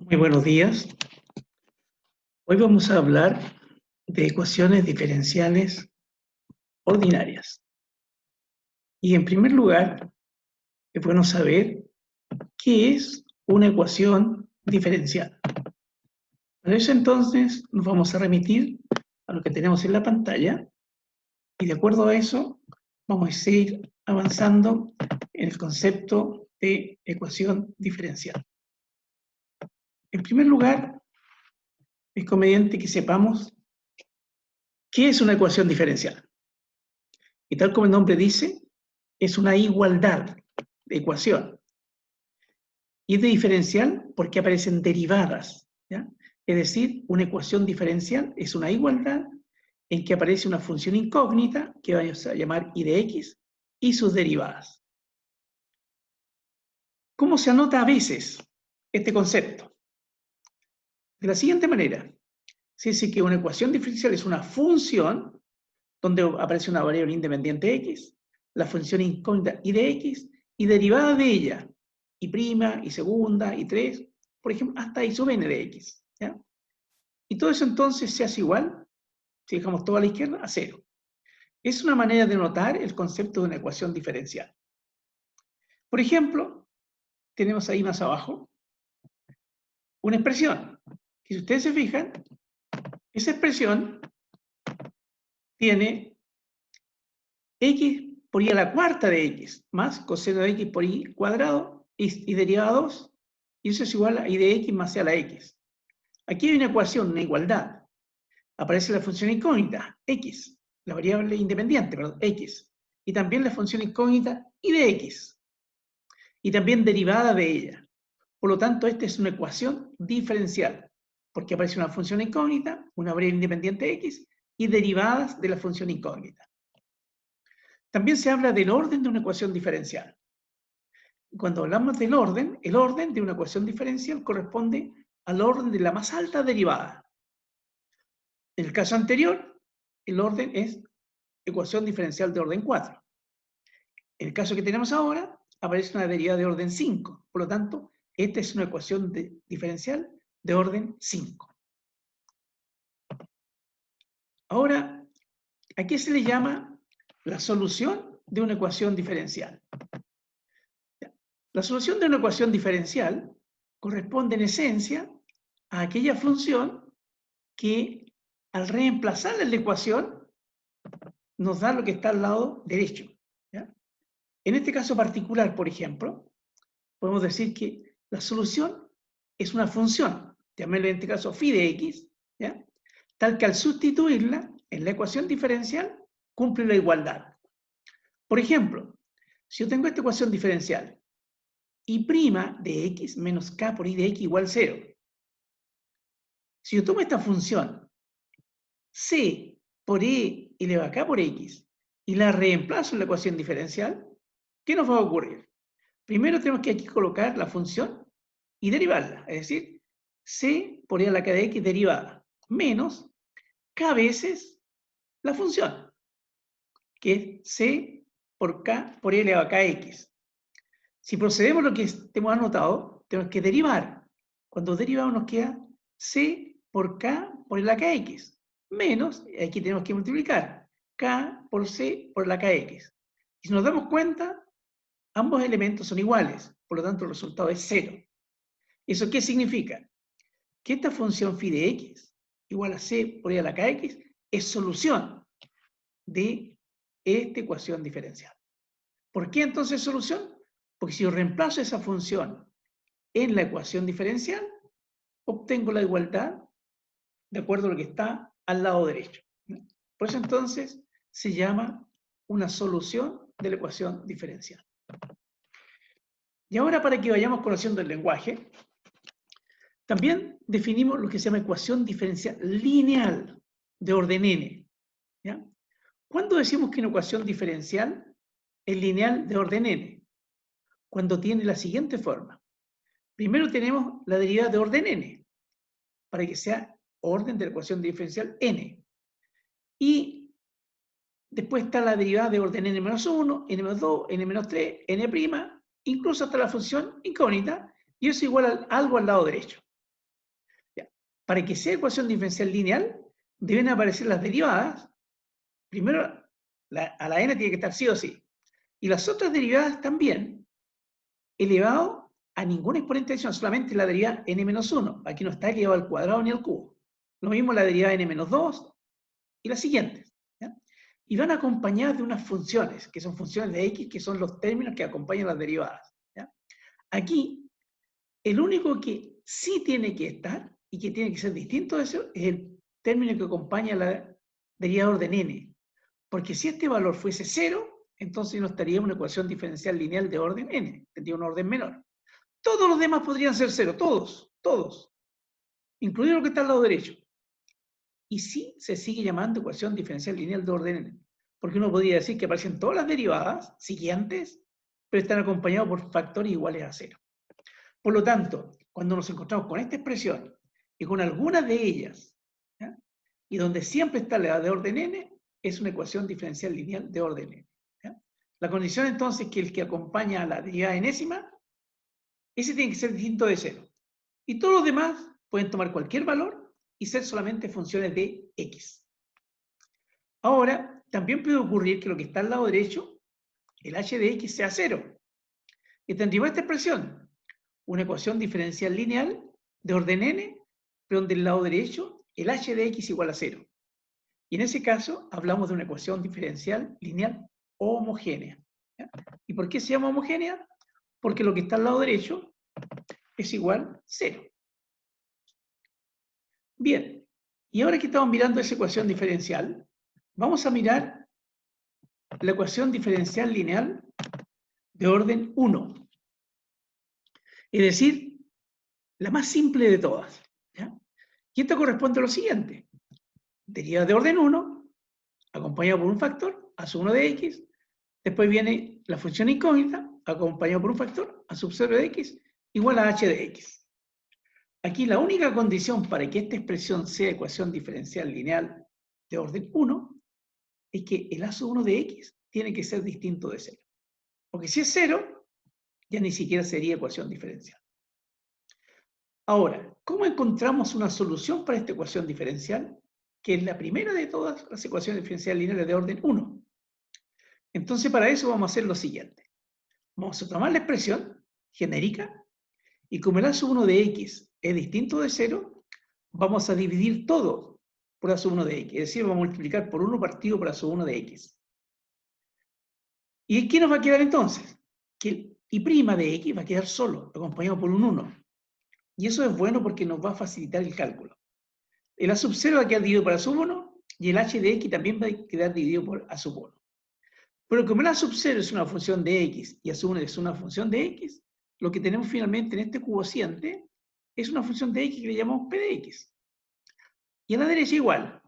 Muy buenos días. Hoy vamos a hablar de ecuaciones diferenciales ordinarias. Y en primer lugar, es bueno saber qué es una ecuación diferencial. Para eso entonces nos vamos a remitir a lo que tenemos en la pantalla y de acuerdo a eso vamos a seguir avanzando en el concepto de ecuación diferencial. En primer lugar, es conveniente que sepamos qué es una ecuación diferencial. Y tal como el nombre dice, es una igualdad de ecuación. Y es de diferencial porque aparecen derivadas, ¿ya? Es decir, una ecuación diferencial es una igualdad en que aparece una función incógnita que vamos a llamar y de x y sus derivadas. ¿Cómo se anota a veces este concepto? De la siguiente manera. Se dice que una ecuación diferencial es una función donde aparece una variable independiente x, la función incógnita y de x, y derivada de ella, y prima, y segunda, y 3, por ejemplo, hasta y sub n de x. ¿Ya? Y todo eso entonces se hace igual, si dejamos todo a la izquierda, a 0. Es una manera de notar el concepto de una ecuación diferencial. Por ejemplo, tenemos ahí más abajo una expresión, que si ustedes se fijan, esa expresión tiene x por y a la cuarta de x, más coseno de x por y cuadrado, y derivada 2, y eso es igual a y de x más c a la x. Aquí hay una ecuación, una igualdad. Aparece la función incógnita, x, la variable independiente, perdón, x, y también la función incógnita y de x, y también derivada de ella. Por lo tanto, esta es una ecuación diferencial, porque aparece una función incógnita, una variable independiente x, y derivadas de la función incógnita. También se habla del orden de una ecuación diferencial. Cuando hablamos del orden, el orden de una ecuación diferencial corresponde al orden de la más alta derivada. En el caso anterior, el orden es ecuación diferencial de orden 4. En el caso que tenemos ahora, aparece una derivada de orden 5. Por lo tanto, esta es una ecuación diferencial de orden 5. Ahora, ¿a qué se le llama la solución de una ecuación diferencial? La solución de una ecuación diferencial corresponde en esencia a aquella función que al reemplazarla en la ecuación nos da lo que está al lado derecho. ¿Ya? En este caso particular, por ejemplo, podemos decir que la solución es una función, llamémosle en este caso phi de x, ¿ya? Tal que al sustituirla en la ecuación diferencial cumple la igualdad. Por ejemplo, si yo tengo esta ecuación diferencial y' de x menos k por y de x igual 0. Si yo tomo esta función c por e elevado a k por x y la reemplazo en la ecuación diferencial, ¿qué nos va a ocurrir? Primero tenemos que aquí colocar la función y derivarla, es decir, c por e a la k de x derivada menos k veces la función, que es c por k por e elevado a kx. Si procedemos a lo que hemos anotado, tenemos que derivar. Cuando derivamos nos queda c por k por la kx, menos, aquí tenemos que multiplicar, k por c por la kx. Y si nos damos cuenta, ambos elementos son iguales, por lo tanto el resultado es 0. ¿Eso qué significa? Que esta función phi de x igual a c por e a la kx es solución de esta ecuación diferencial. ¿Por qué entonces solución? Porque si yo reemplazo esa función en la ecuación diferencial, obtengo la igualdad de acuerdo a lo que está al lado derecho. Por eso entonces se llama una solución de la ecuación diferencial. Y ahora, para que vayamos conociendo el lenguaje, también definimos lo que se llama ecuación diferencial lineal de orden n. ¿Ya? ¿Cuándo decimos que una ecuación diferencial es lineal de orden n? Cuando tiene la siguiente forma. Primero tenemos la derivada de orden n, para que sea orden de la ecuación diferencial n. Y después está la derivada de orden n-1, n-2, n-3, n', incluso hasta la función incógnita, y eso igual a algo al lado derecho. para que sea ecuación diferencial lineal, deben aparecer las derivadas. Primero, a la n tiene que estar sí o sí. Y las otras derivadas también, elevado a ningún exponente adicional, solamente la derivada n-1. Aquí no está elevado al cuadrado ni al cubo. Lo mismo la derivada n-2 y las siguientes. ¿Ya? Y van acompañadas de unas funciones, que son funciones de x, que son los términos que acompañan las derivadas. ¿Ya? Aquí, el único que sí tiene que estar y que tiene que ser distinto de eso es el término que acompaña la derivada de orden n. Porque si este valor fuese 0, entonces no estaría una ecuación diferencial lineal de orden n, tendría un orden menor. Todos los demás podrían ser 0, todos, incluido lo que está al lado derecho. Y sí se sigue llamando ecuación diferencial lineal de orden n, porque uno podría decir que aparecen todas las derivadas siguientes, pero están acompañados por factores iguales a 0. Por lo tanto, cuando nos encontramos con esta expresión y con algunas de ellas, ¿ya? Y donde siempre está la de orden n, es una ecuación diferencial lineal de orden n. ¿Ya? La condición entonces es que el que acompaña a la derivada enésima, ese tiene que ser distinto de 0. Y todos los demás pueden tomar cualquier valor y ser solamente funciones de x. Ahora, también puede ocurrir que lo que está al lado derecho, el h de x sea 0. Y tendríamos esta expresión, una ecuación diferencial lineal de orden n, pero donde el lado derecho, el h de x igual a 0. Y en ese caso, hablamos de una ecuación diferencial lineal homogénea. ¿Ya? ¿Y por qué se llama homogénea? Porque lo que está al lado derecho es igual a 0. Bien, y ahora que estamos mirando esa ecuación diferencial, vamos a mirar la ecuación diferencial lineal de orden 1. Es decir, la más simple de todas. ¿Ya? Y esto corresponde a lo siguiente. Derivada de orden 1, acompañado por un factor, a sub 1 de x. Después viene la función incógnita, acompañado por un factor, a sub 0 de x, igual a h de x. Aquí la única condición para que esta expresión sea ecuación diferencial lineal de orden 1 es que el a sub 1 de x tiene que ser distinto de 0. Porque si es 0, ya ni siquiera sería ecuación diferencial. Ahora, ¿cómo encontramos una solución para esta ecuación diferencial? Que es la primera de todas las ecuaciones diferenciales lineales de orden 1. Entonces, para eso vamos a hacer lo siguiente. Vamos a tomar la expresión genérica y como el a sub 1 de x es distinto de 0, vamos a dividir todo por a sub 1 de x. Es decir, vamos a multiplicar por 1 partido por a sub 1 de x. ¿Y qué nos va a quedar entonces? Que el y' de x va a quedar solo, acompañado por un 1. Y eso es bueno porque nos va a facilitar el cálculo. El a sub 0 va a quedar dividido por a sub 1 y el h de x también va a quedar dividido por a sub 1. Pero como el a sub 0 es una función de x y a sub 1 es una función de x, lo que tenemos finalmente en este cociente es una función de x que le llamamos p de x. Y a la derecha igual,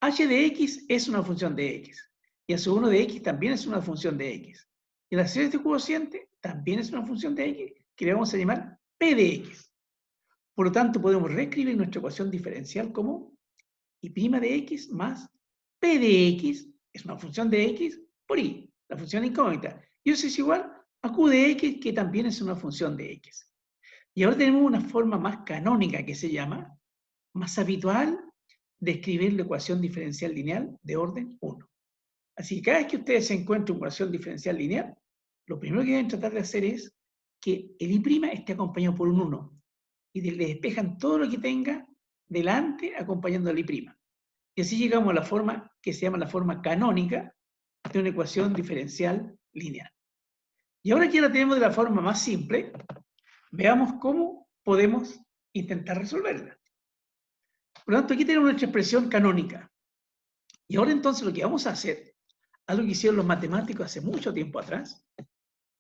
h de x es una función de x y a sub 1 de x también es una función de x. Y la serie de este cociente también es una función de x que le vamos a llamar p de x. Por lo tanto, podemos reescribir nuestra ecuación diferencial como y' de x más p de x es una función de x por y, la función incógnita. Y eso es igual a q de x, que también es una función de x. Y ahora tenemos una forma más canónica que se llama, más habitual, de escribir la ecuación diferencial lineal de orden 1. Así que cada vez que ustedes se encuentren una ecuación diferencial lineal, lo primero que deben tratar de hacer es que el y' esté acompañado por un 1. Y le despejan todo lo que tenga delante acompañando al y'. Y así llegamos a la forma que se llama la forma canónica de una ecuación diferencial lineal. Y ahora que ya la tenemos de la forma más simple, veamos cómo podemos intentar resolverla. Por lo tanto, aquí tenemos nuestra expresión canónica. Y ahora entonces lo que vamos a hacer, algo que hicieron los matemáticos hace mucho tiempo atrás,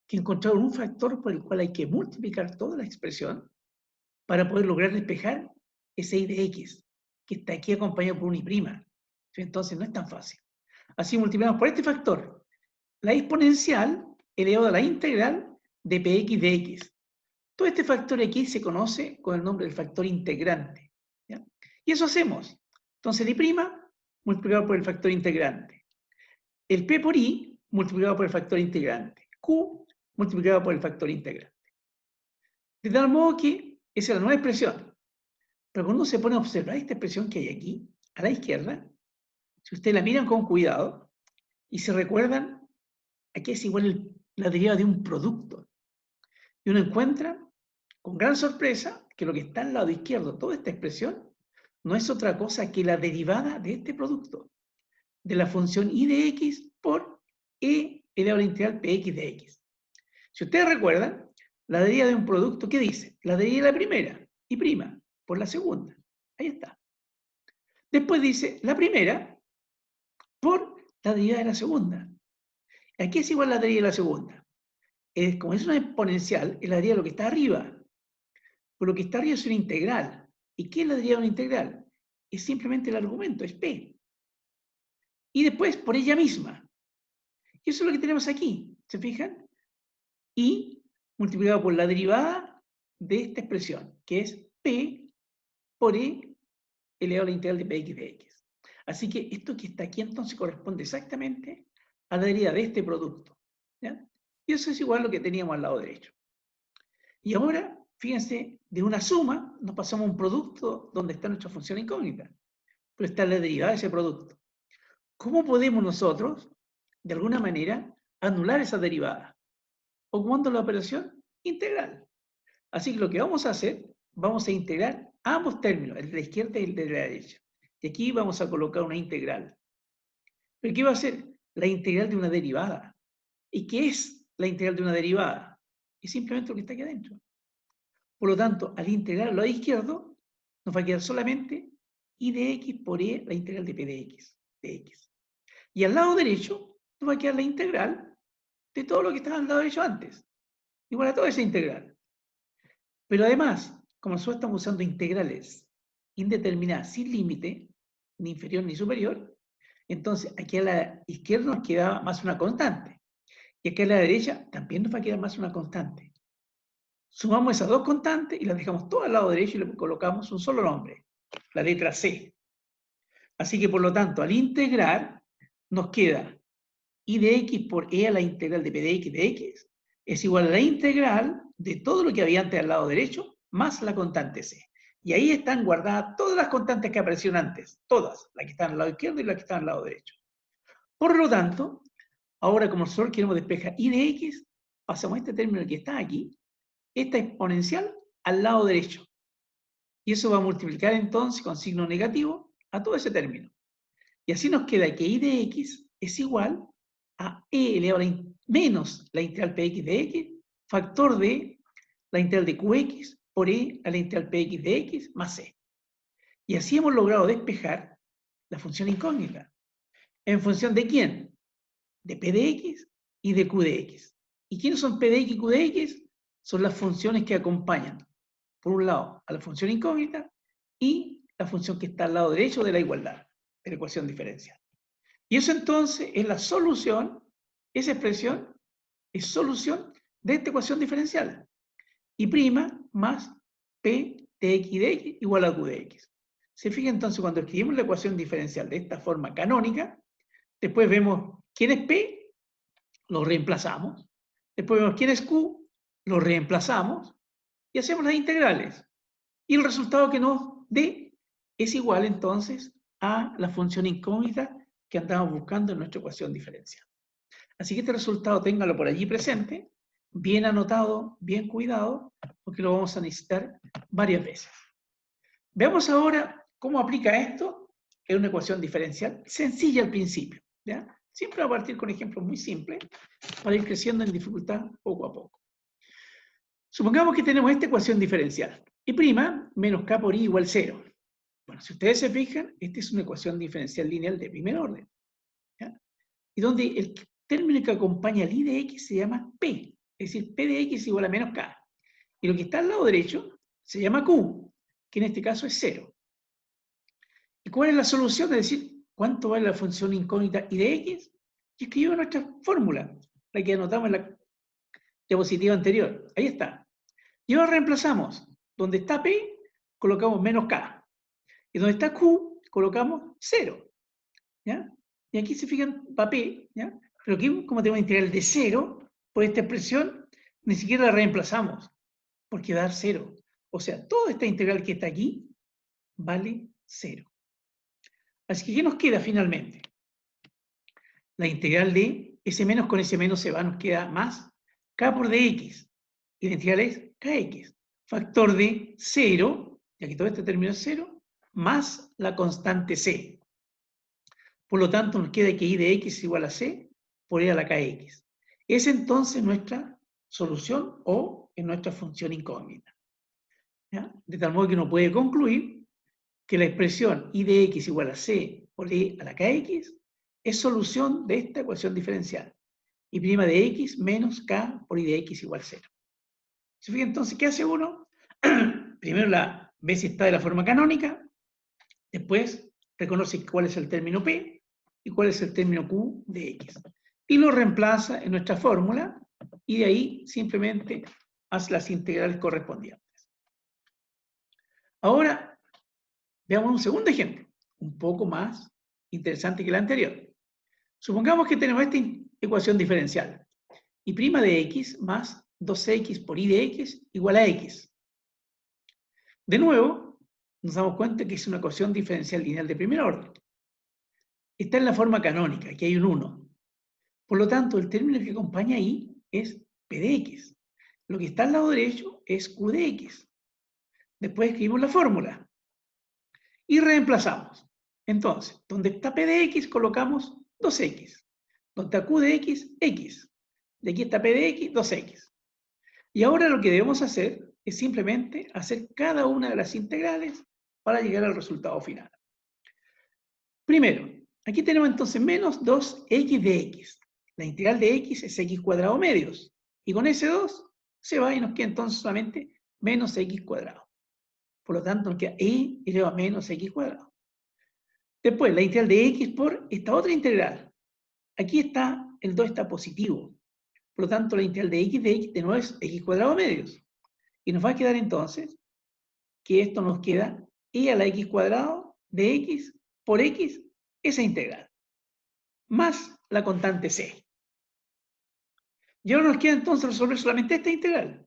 que encontraron un factor por el cual hay que multiplicar toda la expresión para poder lograr despejar ese y de x, que está aquí acompañado por un y'. Entonces no es tan fácil. Así multiplicamos por este factor la exponencial elevado a la integral de px de x. Todo este factor aquí se conoce con el nombre del factor integrante. ¿Ya? Y eso hacemos. Entonces el y' multiplicado por el factor integrante. El p por i multiplicado por el factor integrante. Q multiplicado por el factor integrante. De tal modo que esa es la nueva expresión. Pero cuando uno se pone a observar esta expresión que hay aquí, a la izquierda, si ustedes la miran con cuidado y se recuerdan, aquí es igual la derivada de un producto. Y uno encuentra, con gran sorpresa, que lo que está al lado izquierdo, toda esta expresión, no es otra cosa que la derivada de este producto, de la función y de x por e elevado a la integral px de x. Si ustedes recuerdan, la derivada de un producto, ¿qué dice? La derivada de la primera y prima por la segunda. Ahí está. Después dice la primera por la derivada de la segunda. Aquí es igual a la derivada de la segunda. Como es una exponencial, es la derivada de lo que está arriba. Por lo que está arriba es una integral. ¿Y qué es la derivada de una integral? Es simplemente el argumento, es p. Y después por ella misma. Y eso es lo que tenemos aquí, ¿se fijan? Y multiplicado por la derivada de esta expresión, que es p por e elevado a la integral de px de x. Así que esto que está aquí entonces corresponde exactamente a la derivada de este producto. ¿Ya? Y eso es igual a lo que teníamos al lado derecho. Y ahora, fíjense, de una suma nos pasamos a un producto donde está nuestra función incógnita, pero está la derivada de ese producto. ¿Cómo podemos nosotros, de alguna manera, anular esa derivada? Ocupando la operación integral. Así que lo que vamos a hacer, vamos a integrar ambos términos, el de la izquierda y el de la derecha. Y aquí vamos a colocar una integral. ¿Pero qué va a ser? La integral de una derivada. ¿Y qué es la integral de una derivada? Es simplemente lo que está aquí adentro. Por lo tanto, al integrar al lado izquierdo, nos va a quedar solamente y de x por e la integral de p de x. Y al lado derecho nos va a quedar la integral de todo lo que estaba al lado derecho antes. Igual a toda esa integral. Pero además, como nosotros estamos usando integrales indeterminadas sin límite, ni inferior ni superior, entonces aquí a la izquierda nos queda más una constante. Y aquí a la derecha también nos va a quedar más una constante. Sumamos esas dos constantes y las dejamos todas al lado derecho y le colocamos un solo nombre, la letra C. Así que por lo tanto, al integrar, nos queda y de x por e a la integral de p de x es igual a la integral de todo lo que había antes al lado derecho más la constante c. Y ahí están guardadas todas las constantes que aparecieron antes, todas, las que están al lado izquierdo y las que están al lado derecho. Por lo tanto, ahora como nosotros queremos despejar y de x, pasamos a este término que está aquí, esta exponencial al lado derecho. Y eso va a multiplicar entonces con signo negativo a todo ese término. Y así nos queda que y de x es igual a e elevado a menos la integral px de x, factor de la integral de qx por e a la integral px de x más c. Y así hemos logrado despejar la función incógnita. ¿En función de quién? De p de x y de q de x. ¿Y quiénes son p de x y q de x? Son las funciones que acompañan, por un lado, a la función incógnita y la función que está al lado derecho de la igualdad, de la ecuación diferencial. Y eso entonces es la solución, esa expresión es solución de esta ecuación diferencial. Y prima más p de x de x igual a q de x. Se fija entonces cuando escribimos la ecuación diferencial de esta forma canónica, después vemos quién es p, lo reemplazamos. Después vemos quién es q, lo reemplazamos y hacemos las integrales. Y el resultado que nos dé es igual entonces a la función incógnita que andamos buscando en nuestra ecuación diferencial. Así que este resultado téngalo por allí presente, bien anotado, bien cuidado, porque lo vamos a necesitar varias veces. Veamos ahora cómo aplica esto en una ecuación diferencial sencilla al principio. ¿Ya? Siempre va a partir con ejemplos muy simples para ir creciendo en dificultad poco a poco. Supongamos que tenemos esta ecuación diferencial. Y' menos k por i igual 0. Bueno, si ustedes se fijan, esta es una ecuación diferencial lineal de primer orden. ¿Ya? Y donde el término que acompaña al i de x se llama p. Es decir, p de x igual a menos k. Y lo que está al lado derecho se llama q, que en este caso es 0. ¿Y cuál es la solución? Es decir, ¿cuánto vale la función incógnita i de x? Y escribimos nuestra fórmula, la que anotamos en la diapositiva anterior. Ahí está. Y ahora reemplazamos. Donde está p, colocamos menos k. Y donde está q, colocamos 0. ¿Ya? Y aquí se fijan, va p, ¿ya? Pero aquí, como tenemos integral de 0, por esta expresión, ni siquiera la reemplazamos, porque da 0. O sea, toda esta integral que está aquí, vale 0. Así que, ¿qué nos queda finalmente? La integral de S menos con S menos se va, nos queda más K por dx. Y la integral es Kx. Factor de 0, ya que todo este término es 0, más la constante C. Por lo tanto, nos queda que I de x es igual a C por I a la Kx. Es entonces nuestra solución o en nuestra función incógnita. ¿Ya? De tal modo que uno puede concluir que la expresión I de x igual a C por I a la Kx es solución de esta ecuación diferencial. I' de x menos K por I de x igual a 0. ¿Se fijan entonces qué hace uno? Primero ve si está de la forma canónica, después reconoce cuál es el término P y cuál es el término Q de x. Y lo reemplaza en nuestra fórmula y de ahí simplemente hace las integrales correspondientes. Ahora, veamos un segundo ejemplo, un poco más interesante que el anterior. Supongamos que tenemos esta ecuación diferencial. I' de x más 2x por I de x igual a x. De nuevo, nos damos cuenta que es una ecuación diferencial lineal de primer orden. Está en la forma canónica, aquí hay un 1. Por lo tanto, el término que acompaña ahí es P de x. Lo que está al lado derecho es Q de x. Después escribimos la fórmula y reemplazamos. Entonces, donde está P de x colocamos 2x. Donde está Q de x, x. De aquí está P de x, 2x. Y ahora lo que debemos hacer es simplemente hacer cada una de las integrales para llegar al resultado final. Primero, aquí tenemos entonces menos 2x de x. La integral de x es x cuadrado medios. Y con ese 2 se va y nos queda entonces solamente menos x cuadrado. Por lo tanto, nos queda e elevado a menos x cuadrado. Después, la integral de x por esta otra integral. Aquí está, el 2 está positivo. Por lo tanto, la integral de x de nuevo es x cuadrado medios. Y nos va a quedar entonces que esto nos queda e a la x cuadrado de x por x, esa integral, más la constante c. Y ahora nos queda entonces resolver solamente esta integral,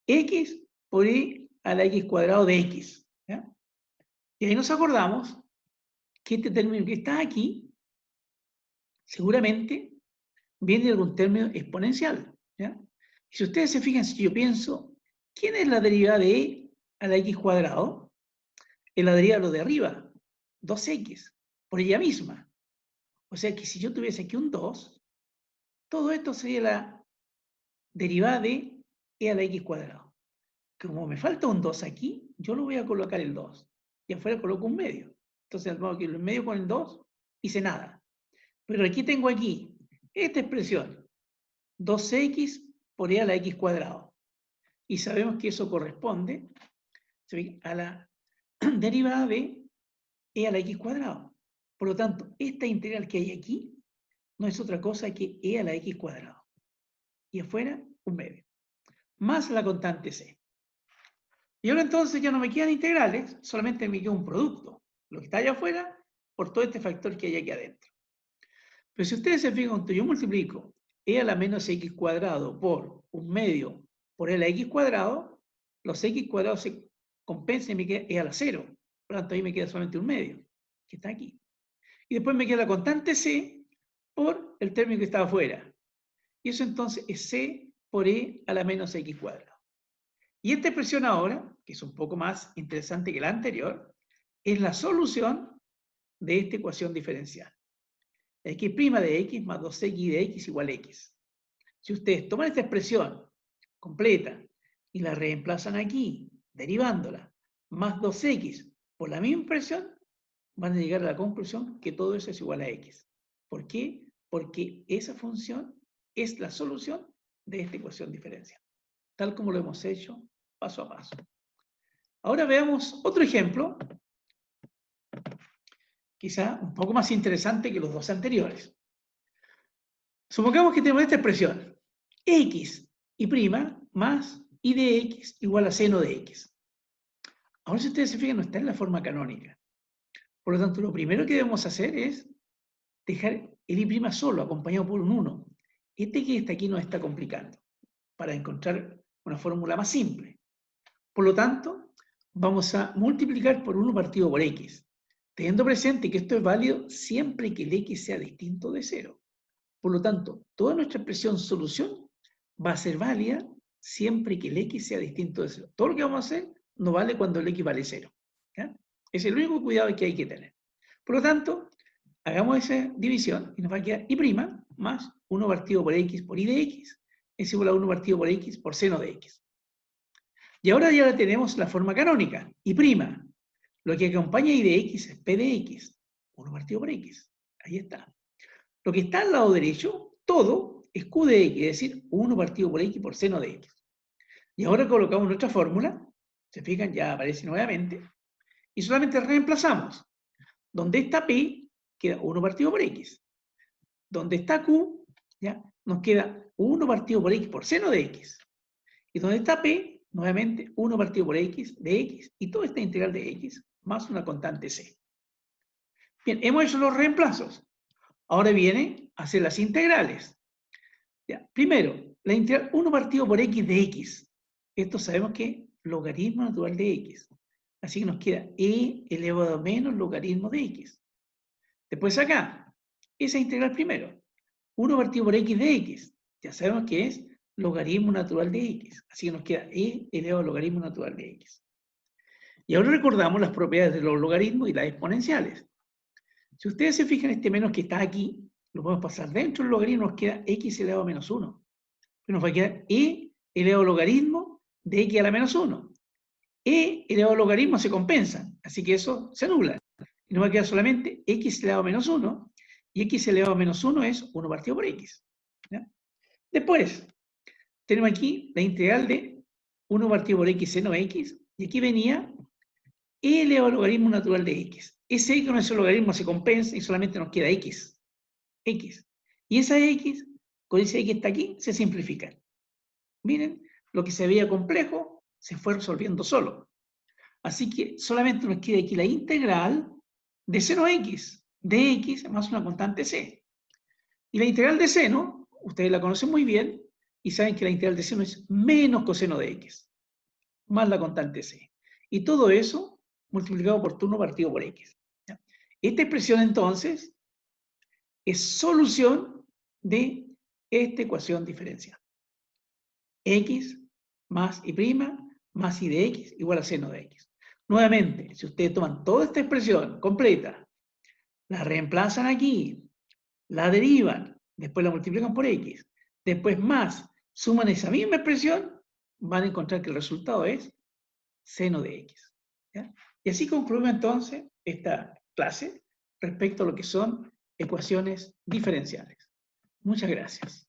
x por e a la x cuadrado de x. ¿Ya? Y ahí nos acordamos que este término que está aquí, seguramente viene de algún término exponencial. ¿Ya? Y si ustedes se fijan, si yo pienso, ¿quién es la derivada de e a la x cuadrado? Es la derivada de lo de arriba, 2x, por ella misma. O sea que si yo tuviese aquí un 2, todo esto sería la derivada de e a la x cuadrado. Como me falta un 2 aquí, yo lo voy a colocar el 2. Y afuera coloco un medio. Entonces, al modo que el medio con el 2, hice nada. Pero aquí tengo aquí esta expresión, 2x por e a la x cuadrado. Y sabemos que eso corresponde a la derivada de e a la x cuadrado. Por lo tanto, esta integral que hay aquí no es otra cosa que e a la x cuadrado. Y afuera, un medio. Más la constante c. Y ahora entonces ya no me quedan integrales, solamente me queda un producto. Lo que está allá afuera por todo este factor que hay aquí adentro. Pero si ustedes se fijan, yo multiplico e a la menos x cuadrado por un medio por e a la x cuadrado, los x cuadrados se compensan y me queda e a la 0. Por lo tanto, ahí me queda solamente un medio, que está aquí. Y después me queda la constante c por el término que estaba afuera. Y eso entonces es c por e a la menos x cuadrado. Y esta expresión ahora, que es un poco más interesante que la anterior, es la solución de esta ecuación diferencial. X' de x más 2x de x igual a x. Si ustedes toman esta expresión completa y la reemplazan aquí, derivándola, más 2x por la misma expresión, van a llegar a la conclusión que todo eso es igual a x. ¿Por qué? Porque esa función es la solución de esta ecuación diferencial, tal como lo hemos hecho paso a paso. Ahora veamos otro ejemplo, quizá un poco más interesante que los dos anteriores. Supongamos que tenemos esta expresión, x y prima más y de x igual a seno de x. Ahora si ustedes se fijan, no está en la forma canónica. Por lo tanto, lo primero que debemos hacer es dejar el y' solo, acompañado por un 1. Este que está aquí nos está complicando, para encontrar una fórmula más simple. Por lo tanto, vamos a multiplicar por 1 partido por x, teniendo presente que esto es válido siempre que el x sea distinto de 0. Por lo tanto, toda nuestra expresión solución va a ser válida siempre que el x sea distinto de 0. Todo lo que vamos a hacer no vale cuando el x vale 0. ¿Ya? Es el único cuidado que hay que tener. Por lo tanto, hagamos esa división y nos va a quedar y' más 1 partido por x por y de x es igual a 1 partido por x por seno de x. Y ahora ya tenemos la forma canónica, y'. Lo que acompaña y de x es p de x, 1 partido por x. Ahí está. Lo que está al lado derecho, todo es q de x, es decir, 1 partido por x por seno de x. Y ahora colocamos nuestra fórmula, se fijan, ya aparece nuevamente, y solamente reemplazamos. Donde está p, queda 1 partido por x. Donde está q, ya, nos queda 1 partido por x por seno de x. Y donde está p, nuevamente 1 partido por x de x, y toda esta integral de x, más una constante c. Bien, hemos hecho los reemplazos. Ahora viene a hacer las integrales. Ya, primero, la integral 1 partido por x de x. Esto sabemos que es logaritmo natural de x. Así que nos queda e elevado a menos logaritmo de x. Después acá, esa integral primero. 1 partido por x de x. Ya sabemos que es logaritmo natural de x. Así que nos queda e elevado a logaritmo natural de x. Y ahora recordamos las propiedades de los logaritmos y las exponenciales. Si ustedes se fijan, este menos que está aquí, lo podemos pasar dentro del logaritmo, nos queda x elevado a menos 1. Nos va a quedar e elevado a logaritmo de x a la menos 1. E elevado a logaritmo se compensan, así que eso se anula. Y nos va a quedar solamente x elevado a menos 1, y x elevado a menos 1 es 1 partido por x. ¿Ya? Después, tenemos aquí la integral de 1 partido por x seno x, y aquí venía e elevado al logaritmo natural de x. Ese x con ese logaritmo se compensa y solamente nos queda x. Y esa x, con ese x que está aquí, se simplifica. Miren, lo que se veía complejo se fue resolviendo solo. Así que solamente nos queda aquí la integral de seno x, de x más una constante c. Y la integral de seno, ustedes la conocen muy bien, y saben que la integral de seno es menos coseno de x, más la constante c. Y todo eso multiplicado por 1 partido por x. ¿Ya? Esta expresión entonces es solución de esta ecuación diferencial. X más y' más y de x igual a seno de x. Nuevamente, si ustedes toman toda esta expresión completa, la reemplazan aquí, la derivan, después la multiplican por x, después más, suman esa misma expresión, van a encontrar que el resultado es seno de x. ¿Ya? Y así concluimos entonces esta clase respecto a lo que son ecuaciones diferenciales. Muchas gracias.